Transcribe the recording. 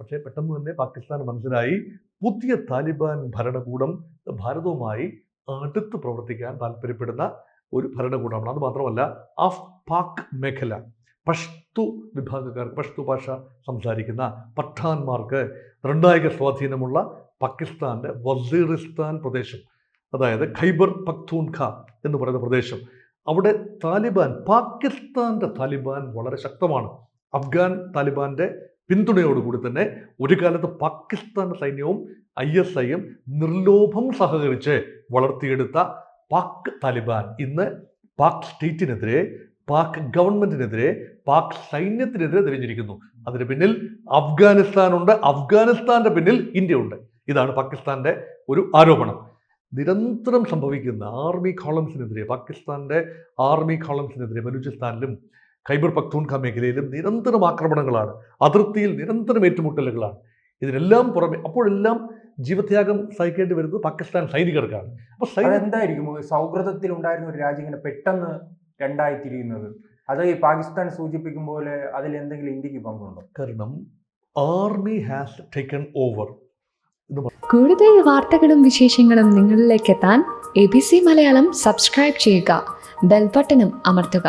പക്ഷേ പെട്ടെന്ന് തന്നെ പാകിസ്ഥാൻ മനസ്സിലായി പുതിയ താലിബാൻ ഭരണകൂടം ഭാരതവുമായി അടുത്ത് പ്രവർത്തിക്കാൻ താല്പര്യപ്പെടുന്ന ഒരു ഭരണകൂടമാണ്. അത് മാത്രമല്ല പാക് മേഖല പഷ്തു വിഭാഗക്കാർക്ക്, പഷ്തു ഭാഷ സംസാരിക്കുന്ന പഠാന്മാർക്ക് നിർണായക സ്വാധീനമുള്ള പാകിസ്ഥാൻ്റെ വസീറിസ്ഥാൻ പ്രദേശം, അതായത് ഖൈബർ പഖ്തൂൺഖ എന്ന് പറയുന്ന പ്രദേശം, അവിടെ താലിബാൻ, പാകിസ്ഥാൻ്റെ താലിബാൻ വളരെ ശക്തമാണ്. അഫ്ഗാൻ താലിബാൻ്റെ പിന്തുണയോടുകൂടി തന്നെ ഒരു കാലത്ത് പാകിസ്ഥാൻ സൈന്യവും ISIയും നിർലോഭം സഹകരിച്ച് വളർത്തിയെടുത്ത പാക് താലിബാൻ ഇന്ന് പാക് സ്റ്റേറ്റിനെതിരെ, പാക് ഗവൺമെന്റിനെതിരെ, പാക് സൈന്യത്തിനെതിരെ തിരിഞ്ഞിരിക്കുന്നു. അതിന് പിന്നിൽ അഫ്ഗാനിസ്ഥാനുണ്ട്, അഫ്ഗാനിസ്ഥാന്റെ പിന്നിൽ ഇന്ത്യയുണ്ട്. ഇതാണ് പാകിസ്ഥാന്റെ ഒരു ആരോപണം. നിരന്തരം സംഭവിക്കുന്ന ആർമി കോളംസിനെതിരെ, പാകിസ്ഥാന്റെ ആർമി കോളംസിനെതിരെ ബലൂചിസ്ഥാനിലും ഖൈബർ പഖ്തൂൺഖ മേഖലയിലും നിരന്തരം ആക്രമണങ്ങളാണ്, അതിർത്തിയിൽ നിരന്തരം ഏറ്റുമുട്ടലുകളാണ്. ഇതിനെല്ലാം പുറമെ അപ്പോഴെല്ലാം ജീവത്യാഗം സഹിക്കേണ്ടി വരുന്നത് പാകിസ്ഥാൻ സൈനികർക്കാണ്. അപ്പോൾ എന്തായിരിക്കും സൗഹൃദത്തിൽ ഉണ്ടായിരുന്ന ഒരു രാജ്യം ഇങ്ങനെ പെട്ടെന്ന് രണ്ടായി തിരിയുന്നത്? അത് ഈ പാകിസ്ഥാൻ സൂചിപ്പിക്കും പോലെ അതിൽ എന്തെങ്കിലും ഇന്ത്യക്ക് പങ്കുണ്ടോ? കാരണം ആർമി ഹാസ് ടേക്കൺ ഓവർ. കൂടുതൽ വാർത്തകളും വിശേഷങ്ങളും നിങ്ങളിലേക്ക് എത്താൻ ABC മലയാളം സബ്സ്ക്രൈബ് ചെയ്യുക, ബെൽ ബട്ടണും അമർത്തുക.